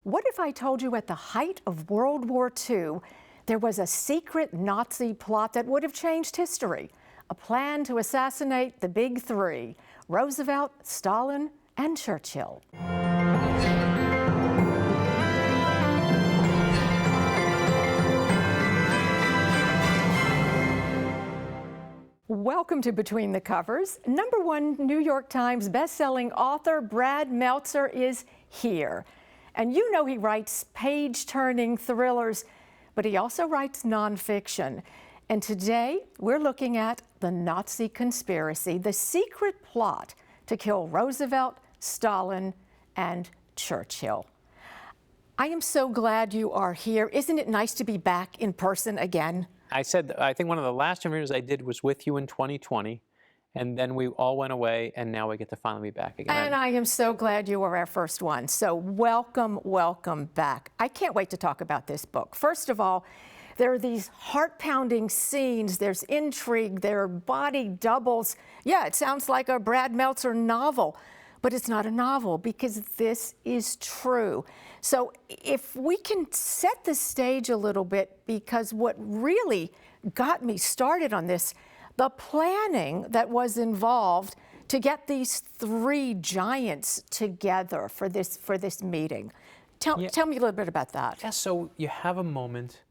What if I told you at the height of World War II, there was a secret Nazi plot that would have changed history? A plan to assassinate the big three: Roosevelt, Stalin, and Churchill. Welcome to Between the Covers. #1 New York Times bestselling author Brad Meltzer is here. And you know he writes page-turning thrillers, but he also writes nonfiction. And today we're looking at the Nazi conspiracy, the secret plot to kill Roosevelt, Stalin, and Churchill. I am so glad you are here. Isn't it nice to be back in person again? I think one of the last interviews I did was with you in 2020, and then we all went away, and now we get to finally be back again. And I am so glad you were our first one. So welcome, welcome back. I can't wait to talk about this book. First of all, there are these heart-pounding scenes, there's intrigue, there are body doubles. Yeah, it sounds like a Brad Meltzer novel, but it's not a novel because this is true. So if we can set the stage a little bit, because what really got me started on this, the planning that was involved to get these three giants together for this meeting. Tell me a little bit about that. Yeah, so you have a moment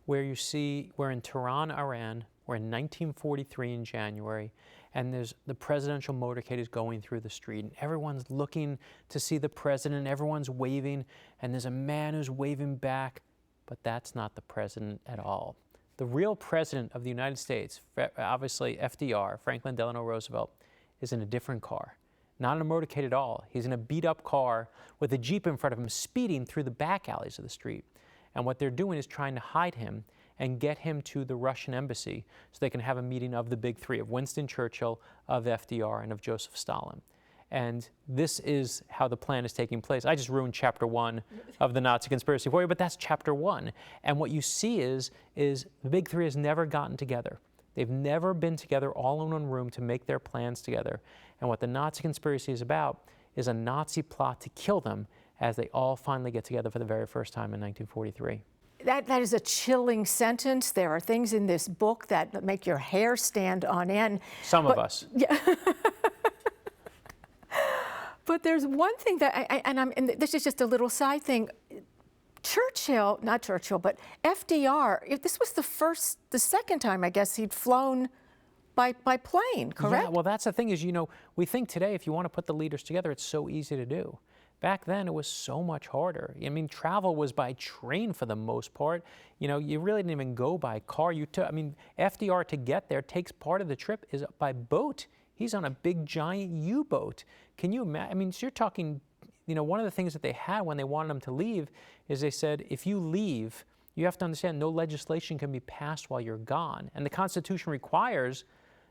where you see we're in Tehran, Iran, we're in 1943 in January, and there's the presidential motorcade is going through the street, and everyone's looking to see the president, everyone's waving, and there's a man who's waving back, but that's not the president at all. The real president of the United States, obviously FDR, Franklin Delano Roosevelt, is in a different car. Not in a motorcade at all. He's in a beat-up car with a Jeep in front of him speeding through the back alleys of the street. And what they're doing is trying to hide him and get him to the Russian embassy so they can have a meeting of the big three, of Winston Churchill, of FDR, and of Joseph Stalin. And this is how the plan is taking place. I just ruined chapter 1 of the Nazi conspiracy for you, but that's chapter 1. And what you see is the big three has never gotten together. They've never been together all in one room to make their plans together. And what the Nazi conspiracy is about is a Nazi plot to kill them as they all finally get together for the very first time in 1943. That is a chilling sentence. There are things in this book that make your hair stand on end. Some of us. Yeah. But there's one thing that, and this is just a little side thing. Churchill, not Churchill, but FDR, this was the second time, I guess, he'd flown by plane, correct? Yeah, well, that's the thing is, we think today if you want to put the leaders together, it's so easy to do. Back then, it was so much harder. I mean, travel was by train for the most part. You really didn't even go by car. FDR to get there takes part of the trip is by boat. He's on a big giant U-boat. Can you imagine? So you're talking, one of the things that they had when they wanted him to leave is they said, if you leave, you have to understand no legislation can be passed while you're gone. And the Constitution requires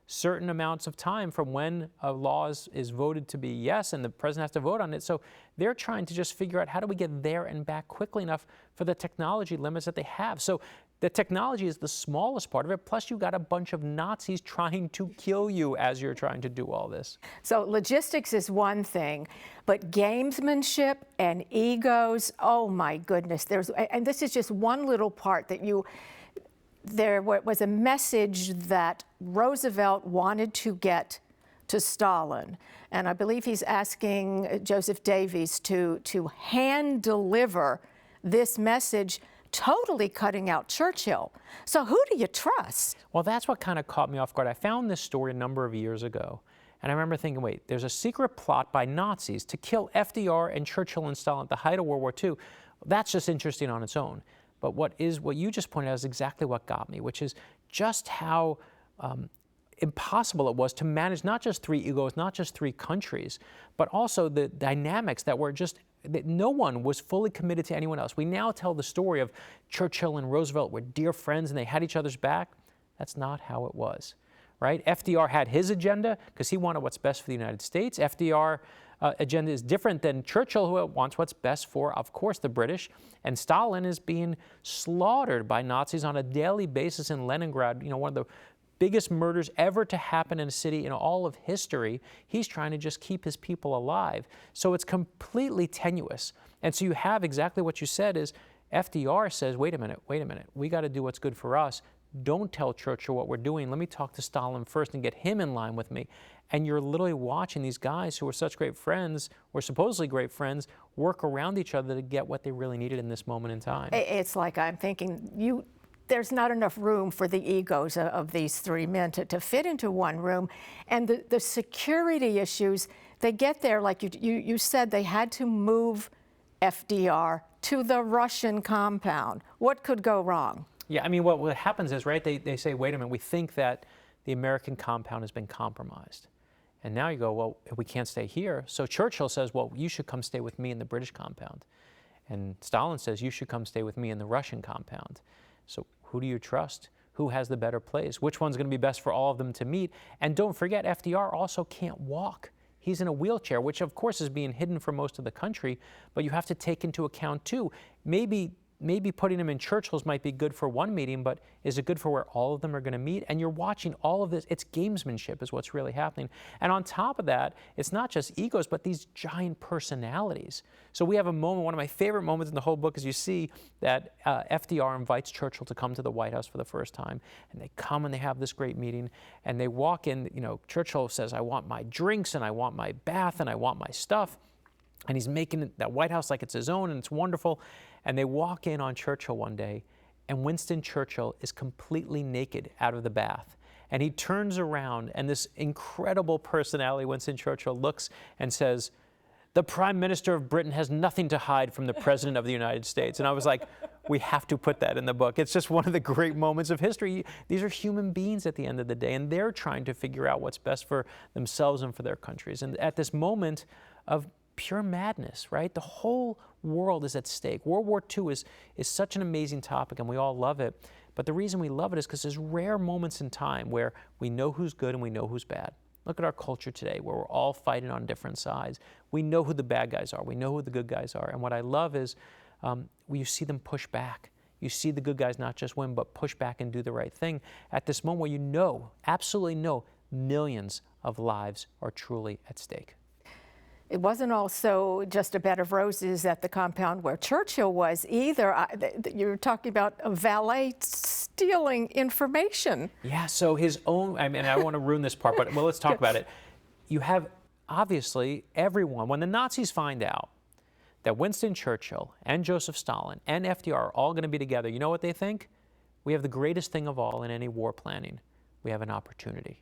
certain amounts of time from when a law is voted to be yes, and the president has to vote on it. So they're trying to just figure out how do we get there and back quickly enough for the technology limits that they have. So the technology is the smallest part of it, plus you got a bunch of Nazis trying to kill you as you're trying to do all this. So logistics is one thing, but gamesmanship and egos, oh my goodness. And this is just one little part that there was a message that Roosevelt wanted to get to Stalin. And I believe he's asking Joseph Davies to hand deliver this message, totally cutting out Churchill. So who do you trust? Well, that's what kind of caught me off guard. I found this story a number of years ago, and I remember thinking, wait, there's a secret plot by Nazis to kill FDR and Churchill and Stalin at the height of World War II. That's just interesting on its own. But what you just pointed out is exactly what got me, which is just how impossible it was to manage not just three egos, not just three countries, but also the dynamics that no one was fully committed to anyone else. We now tell the story of Churchill and Roosevelt were dear friends and they had each other's back. That's not how it was, right? FDR had his agenda because he wanted what's best for the United States. FDR agenda is different than Churchill, who wants what's best for, of course, the British. And Stalin is being slaughtered by Nazis on a daily basis in Leningrad, one of the biggest murders ever to happen in a city in all of history. He's trying to just keep his people alive. So it's completely tenuous. And so you have exactly what you said is FDR says, wait a minute, we got to do what's good for us. Don't tell Churchill what we're doing. Let me talk to Stalin first and get him in line with me. And you're literally watching these guys who are such great friends, or supposedly great friends, work around each other to get what they really needed in this moment in time. It's like I'm thinking, there's not enough room for the egos of these three men to fit into one room. And the security issues, they get there, like you said, they had to move FDR to the Russian compound. What could go wrong? Yeah, I mean, what happens is, right, they say, wait a minute, we think that the American compound has been compromised. And now you go, well, we can't stay here. So Churchill says, well, you should come stay with me in the British compound. And Stalin says, you should come stay with me in the Russian compound. So who do you trust? Who has the better place? Which one's going to be best for all of them to meet? And don't forget, FDR also can't walk. He's in a wheelchair, which of course is being hidden for most of the country, but you have to take into account too, maybe putting him in Churchill's might be good for one meeting, but is it good for where all of them are going to meet? And you're watching all of this. It's gamesmanship is what's really happening. And on top of that, it's not just egos, but these giant personalities. So we have a moment, one of my favorite moments in the whole book is you see that FDR invites Churchill to come to the White House for the first time. And they come and they have this great meeting. And they walk in, Churchill says, I want my drinks and I want my bath and I want my stuff. And he's making that White House like it's his own, and it's wonderful. And they walk in on Churchill one day, and Winston Churchill is completely naked out of the bath. And he turns around, and this incredible personality, Winston Churchill, looks and says, the Prime Minister of Britain has nothing to hide from the President of the United States. And I was like, we have to put that in the book. It's just one of the great moments of history. These are human beings at the end of the day, and they're trying to figure out what's best for themselves and for their countries. And at this moment of pure madness, right? The whole world is at stake. World War II is such an amazing topic, and we all love it. But the reason we love it is because there's rare moments in time where we know who's good and we know who's bad. Look at our culture today, where we're all fighting on different sides. We know who the bad guys are. We know who the good guys are. And what I love is you see them push back. You see the good guys not just win, but push back and do the right thing at this moment where you know, absolutely know, millions of lives are truly at stake. It wasn't also just a bed of roses at the compound where Churchill was either. You're talking about a valet stealing information. Yeah, so his own, I don't want to ruin this part, but let's talk about it. You have, obviously, everyone, when the Nazis find out that Winston Churchill and Joseph Stalin and FDR are all going to be together, you know what they think? We have the greatest thing of all in any war planning. We have an opportunity.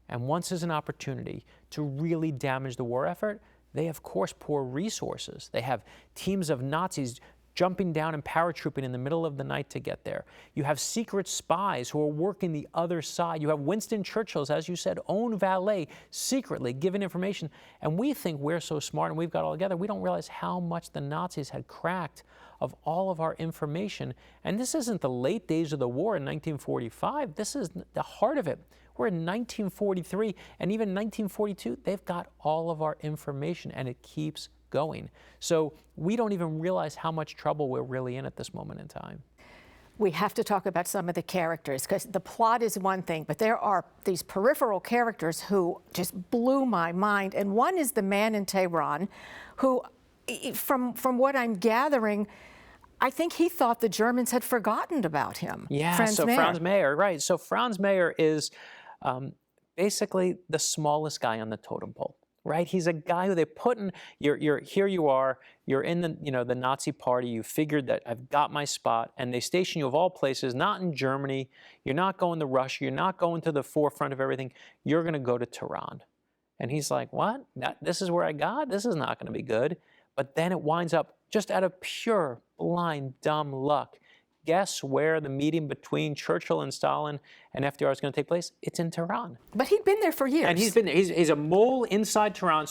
And once there's an opportunity to really damage the war effort, they, of course, pour resources. They have teams of Nazis jumping down and paratrooping in the middle of the night to get there. You have secret spies who are working the other side. You have Winston Churchill's, as you said, own valet secretly giving information. And we think we're so smart and we've got it all together. We don't realize how much the Nazis had cracked of all of our information. And this isn't the late days of the war in 1945. This is the heart of it. We're in 1943, and even 1942, they've got all of our information, and it keeps going. So we don't even realize how much trouble we're really in at this moment in time. We have to talk about some of the characters, because the plot is one thing, but there are these peripheral characters who just blew my mind. And one is the man in Tehran who, from what I'm gathering, I think he thought the Germans had forgotten about him. Yeah, Franz Mayer, right. So Franz Mayer is basically the smallest guy on the totem pole, right? He's a guy who they put in, here you are, you're in the Nazi party, you figured that I've got my spot, and they station you of all places, not in Germany, you're not going to Russia, you're not going to the forefront of everything, you're going to go to Tehran. And he's like, what? This is where I got? This is not going to be good. But then it winds up just out of pure, blind, dumb luck. Guess where the meeting between Churchill and Stalin and FDR is going to take place? It's in Tehran. But he'd been there for years. And he's been there. He's a mole inside Tehran,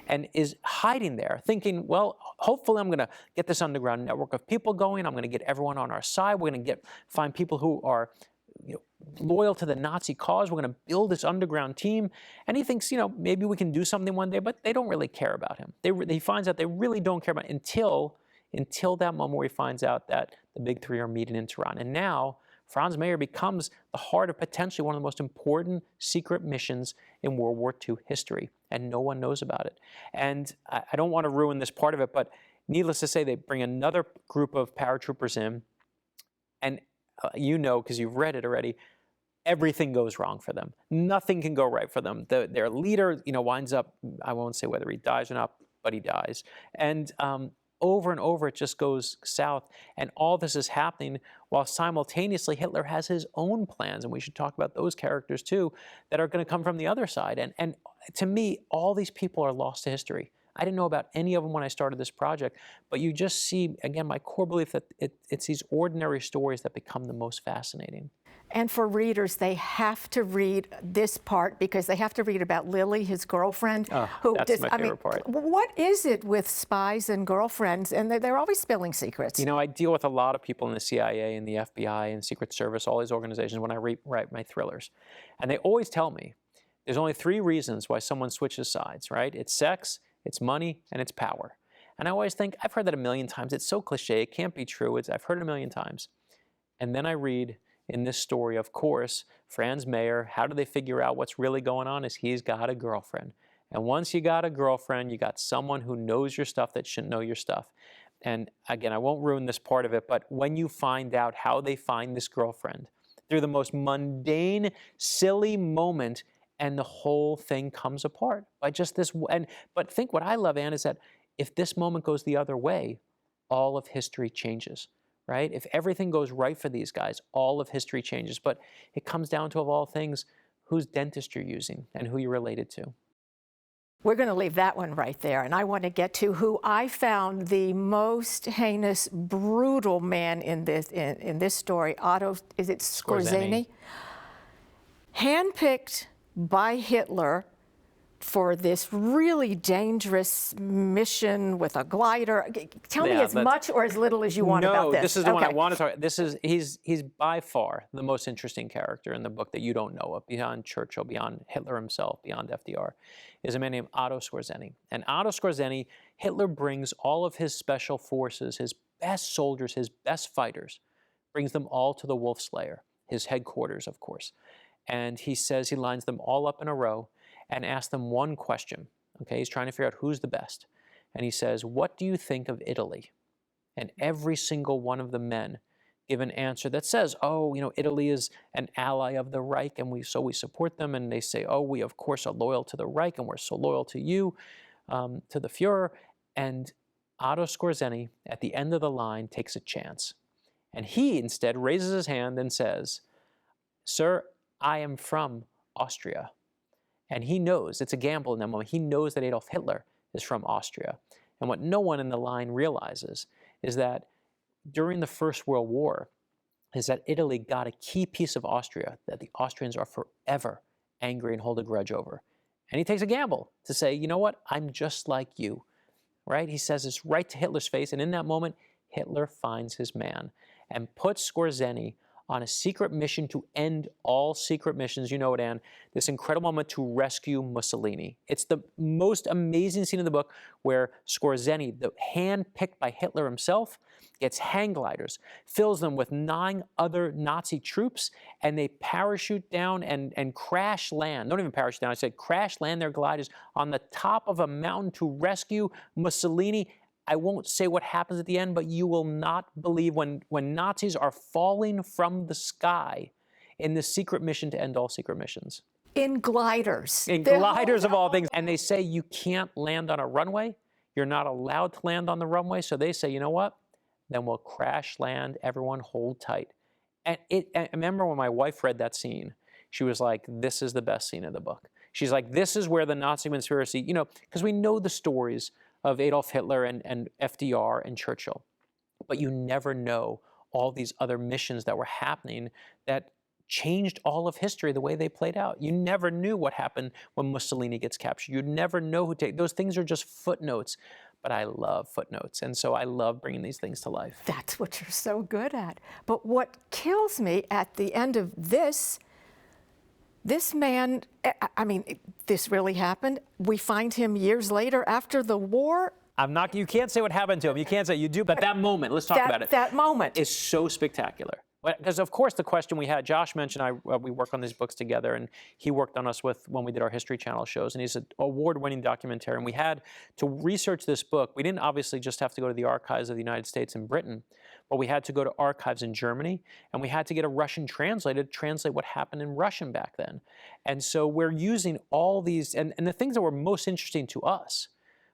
and is hiding there, thinking, well, hopefully I'm going to get this underground network of people going. I'm going to get everyone on our side. We're going to find people who are loyal to the Nazi cause. We're going to build this underground team. And he thinks, maybe we can do something one day, but they don't really care about him. He finds out they really don't care about him until that moment where he finds out that the big three are meeting in Tehran. And now Franz Mayer becomes the heart of potentially one of the most important secret missions in World War II history, and no one knows about it. And I don't want to ruin this part of it, but needless to say, they bring another group of paratroopers in, and you know, because you've read it already, everything goes wrong for them. Nothing can go right for them. Their leader, winds up, I won't say whether he dies or not, but he dies. And over and over, it just goes south. And all this is happening while simultaneously Hitler has his own plans, and we should talk about those characters too, that are going to come from the other side. And to me, all these people are lost to history. I didn't know about any of them when I started this project, but you just see, again, my core belief that it's these ordinary stories that become the most fascinating. And for readers, they have to read this part because they have to read about Lily, his girlfriend. That's my favorite part. What is it with spies and girlfriends? And they're always spilling secrets. I deal with a lot of people in the CIA and the FBI and Secret Service, all these organizations, when I write my thrillers. And they always tell me there's only 3 reasons why someone switches sides, right? It's sex, it's money, and it's power. And I always think, I've heard that a million times. It's so cliche, it can't be true. I've heard it a million times. And then I read in this story, of course, Franz Mayer, how do they figure out what's really going on? Is he's got a girlfriend. And once you got a girlfriend, you got someone who knows your stuff that shouldn't know your stuff. And again, I won't ruin this part of it, but when you find out how they find this girlfriend, through the most mundane, silly moment, and the whole thing comes apart by just this. But think what I love, Anne, is that if this moment goes the other way, all of history changes. Right? If everything goes right for these guys, all of history changes. But it comes down to, of all things, whose dentist you're using and who you're related to. We're going to leave that one right there. And I want to get to who I found the most heinous, brutal man in this story, Otto, is it Skorzeny? Handpicked by Hitler for this really dangerous mission with a glider. Tell me as much or as little as you want about this. No, this is the one I want to talk about. He's by far the most interesting character in the book that you don't know of, beyond Churchill, beyond Hitler himself, beyond FDR, is a man named Otto Skorzeny. And Otto Skorzeny, Hitler brings all of his special forces, his best soldiers, his best fighters, brings them all to the Wolf Slayer, his headquarters, of course. And he says he lines them all up in a row and asks them one question. Okay, he's trying to figure out who's the best. And he says, what do you think of Italy? And every single one of the men give an answer that says, oh, Italy is an ally of the Reich, and so we support them. And they say, oh, we of course are loyal to the Reich, and we're so loyal to you, to the Fuhrer. And Otto Skorzeny, at the end of the line, takes a chance. And he instead raises his hand and says, sir, I am from Austria. And he knows, it's a gamble in that moment, he knows that Adolf Hitler is from Austria. And what no one in the line realizes is that during the First World War, is that Italy got a key piece of Austria that the Austrians are forever angry and hold a grudge over. And he takes a gamble to say, you know what, I'm just like you, right? He says this right to Hitler's face, and in that moment, Hitler finds his man and puts Skorzeny on a secret mission to end all secret missions. You know it, Anne, this incredible moment to rescue Mussolini. It's the most amazing scene in the book where Skorzeny, the hand picked by Hitler himself, gets hang gliders, fills them with 9 other Nazi troops, and they parachute down and crash land. Don't even parachute down, I said crash land their gliders on the top of a mountain to rescue Mussolini. I won't say what happens at the end, but you will not believe when Nazis are falling from the sky in this secret mission to end all secret missions. In gliders. In gliders of all things. And they say you can't land on a runway. You're not allowed to land on the runway. So they say, you know what? Then we'll crash land. Everyone hold tight. And I remember when my wife read that scene, she was like, this is the best scene of the book. She's like, this is where the Nazi conspiracy, because we know the stories of Adolf Hitler and FDR and Churchill. But you never know all these other missions that were happening that changed all of history the way they played out. You never knew what happened when Mussolini gets captured. You never know those things are just footnotes. But I love footnotes, and so I love bringing these things to life. That's what you're so good at. But what kills me at the end of this man, this really happened. We find him years later after the war. You can't say what happened to him. You can't say you do, but that moment, let's talk about it. That moment is so spectacular, Because of course the question we had, Josh mentioned we work on these books together, and he worked on us when we did our History Channel shows, and he's an award-winning documentarian. We had to research this book. We didn't obviously just have to go to the archives of the United States and Britain, but we had to go to archives in Germany, and we had to get a Russian translator to translate what happened in Russian back then. And so we're using all these, and the things that were most interesting to us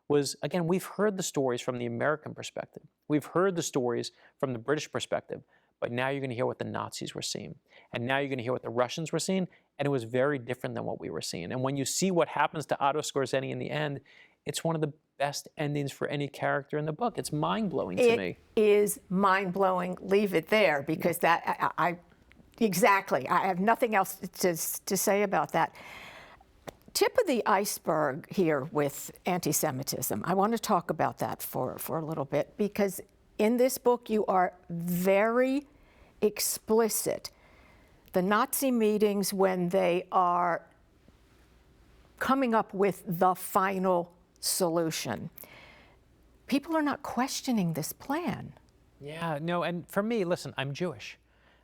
was, again, we've heard the stories from the American perspective. We've heard the stories from the British perspective. But now you're going to hear what the Nazis were seeing. And now you're going to hear what the Russians were seeing. And it was very different than what we were seeing. And when you see what happens to Otto Skorzeny in the end, it's one of the best endings for any character in the book. It's mind-blowing to me. It is mind-blowing. Leave it there, because that, exactly. I have nothing else to say about that. Tip of the iceberg here with anti-Semitism. I want to talk about that for a little bit, because in this book, you are very explicit. The Nazi meetings, when they are coming up with the final solution, people are not questioning this plan. Yeah, no, and for me, listen, I'm Jewish.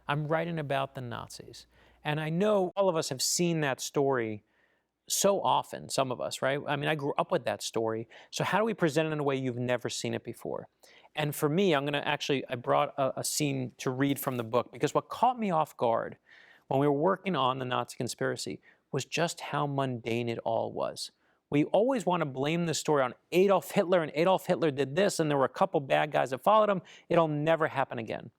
I'm writing about the Nazis. And I know all of us have seen that story so often, some of us, right? I mean, I grew up with that story. So how do we present it in a way you've never seen it before? And for me, I brought a scene to read from the book, because what caught me off guard when we were working on the Nazi conspiracy was just how mundane it all was. We always want to blame the story on Adolf Hitler, and Adolf Hitler did this, and there were a couple bad guys that followed him. It'll never happen again.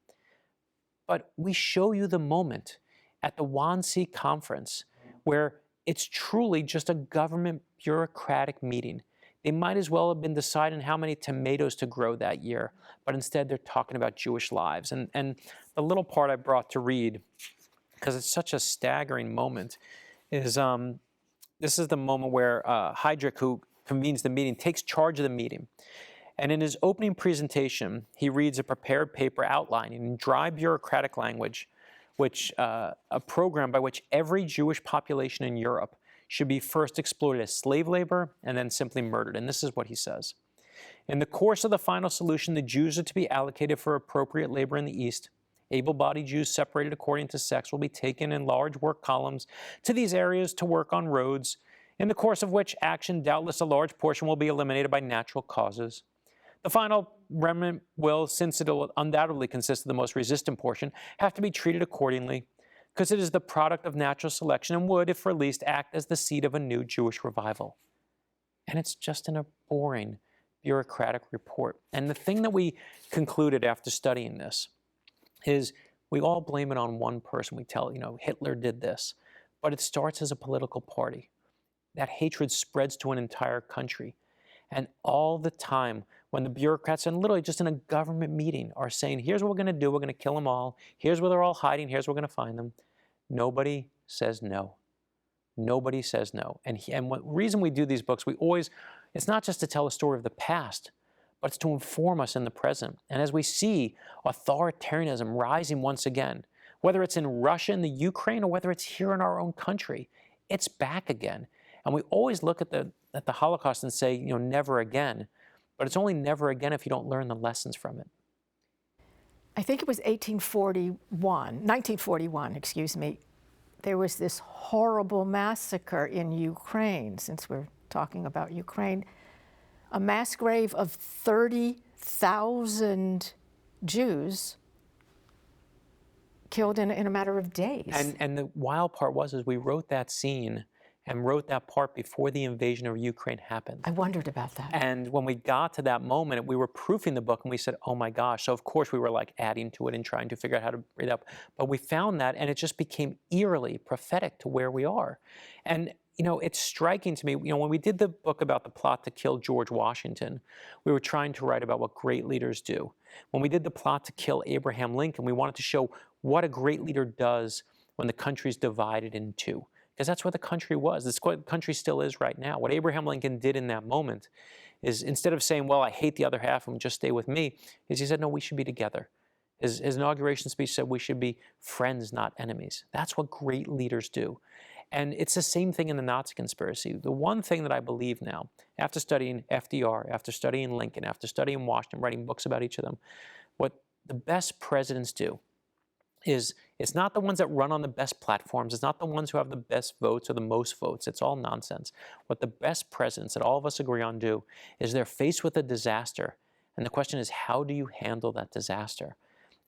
But we show you the moment at the Wannsee conference where it's truly just a government bureaucratic meeting. They might as well have been deciding how many tomatoes to grow that year, but instead they're talking about Jewish lives. And the little part I brought to read, because it's such a staggering moment, is this is the moment where Heydrich, who convenes the meeting, takes charge of the meeting. And in his opening presentation, he reads a prepared paper outlining in dry bureaucratic language a program by which every Jewish population in Europe should be first exploited as slave labor and then simply murdered. And this is what he says. In the course of the final solution, the Jews are to be allocated for appropriate labor in the East. Able-bodied Jews separated according to sex will be taken in large work columns to these areas to work on roads, in the course of which action doubtless a large portion will be eliminated by natural causes. The final remnant will, since it will undoubtedly consist of the most resistant portion, have to be treated accordingly, because it is the product of natural selection and would, if released, act as the seed of a new Jewish revival. And it's just in a boring bureaucratic report. And the thing that we concluded after studying this is we all blame it on one person. We tell, Hitler did this. But it starts as a political party. That hatred spreads to an entire country. And all the time, when the bureaucrats, and literally just in a government meeting, are saying, here's what we're going to do, we're going to kill them all, here's where they're all hiding, here's where we're going to find them, nobody says no. Nobody says no. And the reason we do these books, it's not just to tell a story of the past, but it's to inform us in the present. And as we see authoritarianism rising once again, whether it's in Russia and the Ukraine, or whether it's here in our own country, it's back again. And we always look at the Holocaust and say, never again. But it's only never again if you don't learn the lessons from it. I think it was 1941, excuse me. There was this horrible massacre in Ukraine, since we're talking about Ukraine, a mass grave of 30,000 Jews killed in a matter of days. And the wild part was we wrote that scene and wrote that part before the invasion of Ukraine happened. I wondered about that. And when we got to that moment, we were proofing the book and we said, oh my gosh. So of course we were adding to it and trying to figure out how to read up. But we found that, and it just became eerily prophetic to where we are. And it's striking to me, when we did the book about the plot to kill George Washington, we were trying to write about what great leaders do. When we did the plot to kill Abraham Lincoln, we wanted to show what a great leader does when the country's divided in two. Because that's what the country was. That's what the country still is right now. What Abraham Lincoln did in that moment is, instead of saying, well, I hate the other half and just stay with me, is he said, no, we should be together. His inauguration speech said we should be friends, not enemies. That's what great leaders do. And it's the same thing in the Nazi conspiracy. The one thing that I believe now, after studying FDR, after studying Lincoln, after studying Washington, writing books about each of them, what the best presidents do is it's not the ones that run on the best platforms. It's not the ones who have the best votes or the most votes. It's all nonsense. What the best presidents that all of us agree on do is they're faced with a disaster. And the question is, how do you handle that disaster?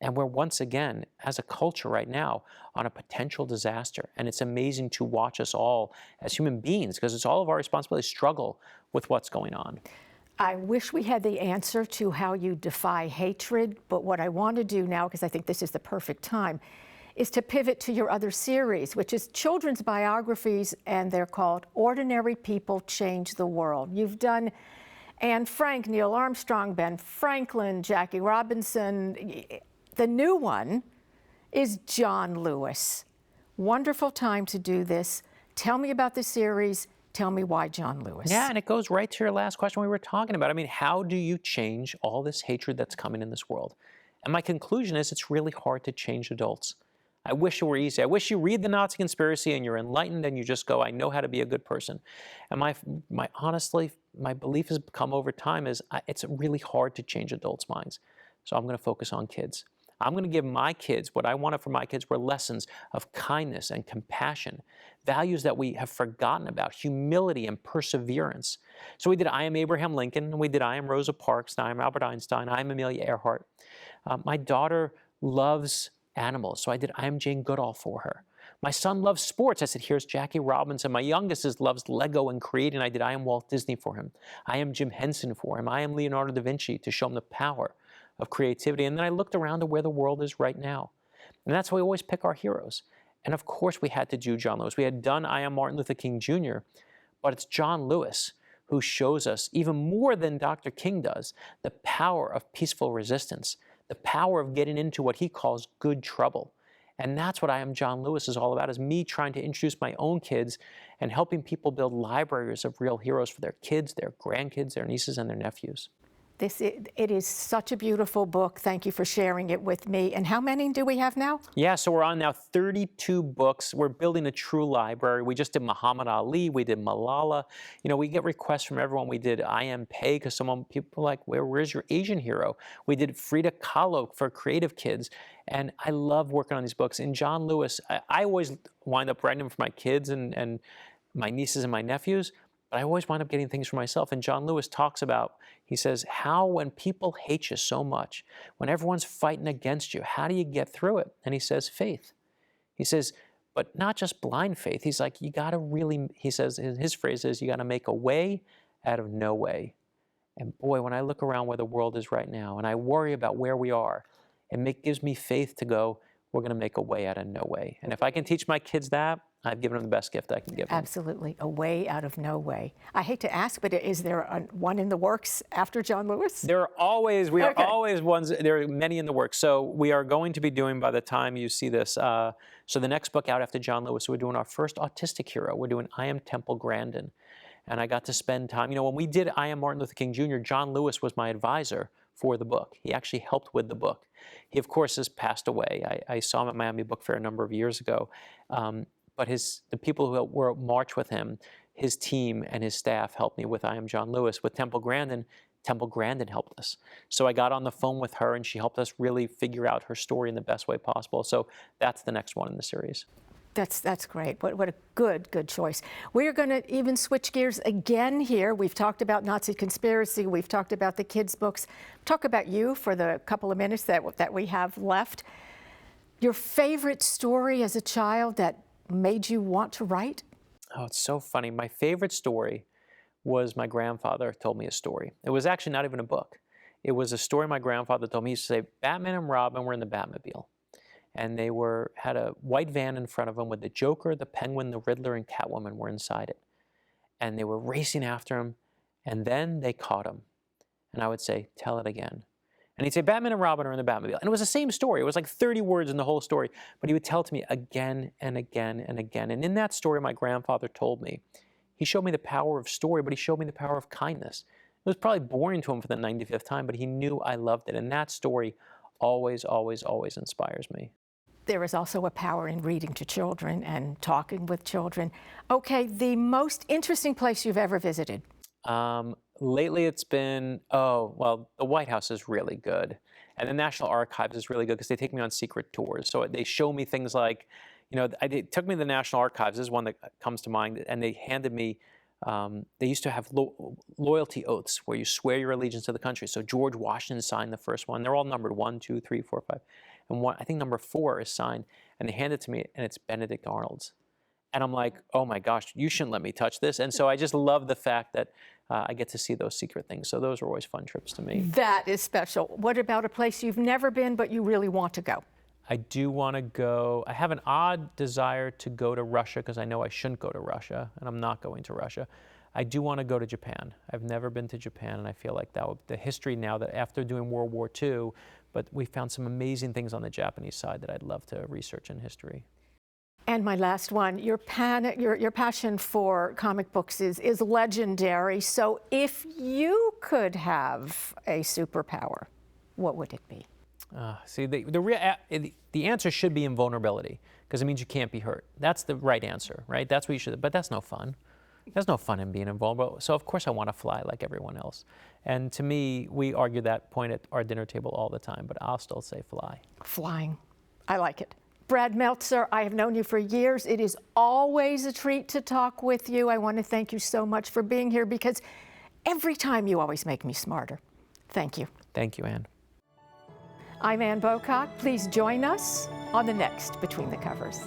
And we're once again, as a culture right now, on a potential disaster. And it's amazing to watch us all as human beings, because it's all of our responsibility, struggle with what's going on. I wish we had the answer to how you defy hatred, but what I want to do now, because I think this is the perfect time, is to pivot to your other series, which is children's biographies, and they're called Ordinary People Change the World. You've done Anne Frank, Neil Armstrong, Ben Franklin, Jackie Robinson. The new one is John Lewis. Wonderful time to do this. Tell me about the series. Tell me why John Lewis. Yeah, and it goes right to your last question we were talking about. I mean, how do you change all this hatred that's coming in this world? And my conclusion is it's really hard to change adults. I wish it were easy. I wish you read the Nazi conspiracy and you're enlightened and you just go, I know how to be a good person. And honestly, my belief has become over time is it's really hard to change adults' minds. So I'm going to focus on kids. I'm going to give my kids, what I wanted for my kids were lessons of kindness and compassion, values that we have forgotten about, humility and perseverance. So we did I Am Abraham Lincoln, and we did I Am Rosa Parks, and I Am Albert Einstein, I Am Amelia Earhart. My daughter loves animals, so I did I Am Jane Goodall for her. My son loves sports. I said, here's Jackie Robinson. My youngest loves Lego and creating. I did I Am Walt Disney for him. I Am Jim Henson for him. I Am Leonardo da Vinci to show him the power of creativity. And then I looked around to where the world is right now. And that's why we always pick our heroes. And of course we had to do John Lewis. We had done I Am Martin Luther King Jr., but it's John Lewis who shows us, even more than Dr. King does, the power of peaceful resistance, the power of getting into what he calls good trouble. And that's what I Am John Lewis is all about, is me trying to introduce my own kids and helping people build libraries of real heroes for their kids, their grandkids, their nieces, and their nephews. It is such a beautiful book. Thank you for sharing it with me. And how many do we have now? Yeah, so we're on now 32 books. We're building a true library. We just did Muhammad Ali. We did Malala. You know, we get requests from everyone. We did I Am Pei, because people are like, where's your Asian hero? We did Frida Kahlo for creative kids. And I love working on these books. And John Lewis, I always wind up writing them for my kids and my nieces and my nephews. But I always wind up getting things for myself. And John Lewis talks about, he says, how when people hate you so much, when everyone's fighting against you, how do you get through it? And he says, faith. He says, but not just blind faith. He's like, you got to really, he says, his phrase is, you got to make a way out of no way. And boy, when I look around where the world is right now, and I worry about where we are, it gives me faith to go, we're going to make a way out of no way. And if I can teach my kids that, I've given them the best gift I can give them. Absolutely, a way out of no way. I hate to ask, but is there one in the works after John Lewis? There are always, are always ones, there are many in the works. So we are going to be doing, by the time you see this, so the next book out after John Lewis, we're doing our first autistic hero. We're doing I Am Temple Grandin. And I got to spend time, you know, when we did I Am Martin Luther King Jr., John Lewis was my advisor for the book. He actually helped with the book. He, of course, has passed away. I saw him at Miami Book Fair a number of years ago. But the people who were at March with him, his team and his staff helped me with I Am John Lewis. With Temple Grandin helped us. So I got on the phone with her and she helped us really figure out her story in the best way possible. So that's the next one in the series. That's great. What a good choice. We're going to even switch gears again here. We've talked about Nazi conspiracy. We've talked about the kids' books. Talk about you for the couple of minutes that we have left. Your favorite story as a child that made you want to write? Oh, it's so funny. My favorite story was my grandfather told me a story. It was actually not even a book. It was a story my grandfather told me. He used to say, Batman and Robin were in the Batmobile. And they had a white van in front of them with the Joker, the Penguin, the Riddler, and Catwoman were inside it. And they were racing after him, and then they caught him. And I would say, tell it again. And he'd say, Batman and Robin are in the Batmobile. And it was the same story. It was like 30 words in the whole story. But he would tell it to me again and again and again. And in that story my grandfather told me, he showed me the power of story, but he showed me the power of kindness. It was probably boring to him for the 95th time, but he knew I loved it. And that story always, always, always inspires me. There is also a power in reading to children and talking with children. Okay, the most interesting place you've ever visited? Lately it's been, the White House is really good. And the National Archives is really good because they take me on secret tours. So they show me things like, they took me to the National Archives. This is one that comes to mind. And they handed me, they used to have loyalty oaths where you swear your allegiance to the country. So George Washington signed the first one. They're all numbered 1, 2, 3, 4, 5. And I think number 4 is signed. And they hand it to me, and it's Benedict Arnold's. And I'm like, oh my gosh, you shouldn't let me touch this. And so I just love the fact that I get to see those secret things. So those are always fun trips to me. That is special. What about a place you've never been but you really want to go? I do want to go. I have an odd desire to go to Russia because I know I shouldn't go to Russia, and I'm not going to Russia. I do want to go to Japan. I've never been to Japan, and I feel like the history now that after doing World War II, but we found some amazing things on the Japanese side that I'd love to research in history. And my last one, your passion for comic books is legendary. So if you could have a superpower, what would it be? See, the answer should be invulnerability, because it means you can't be hurt. That's the right answer, right? That's what you should, but that's no fun. There's no fun in being invulnerable. So of course I want to fly like everyone else. And to me, we argue that point at our dinner table all the time, but I'll still say fly. Flying. I like it. Brad Meltzer, I have known you for years. It is always a treat to talk with you. I want to thank you so much for being here because every time you always make me smarter. Thank you. Thank you, Ann. I'm Ann Bocock. Please join us on the next Between the Covers.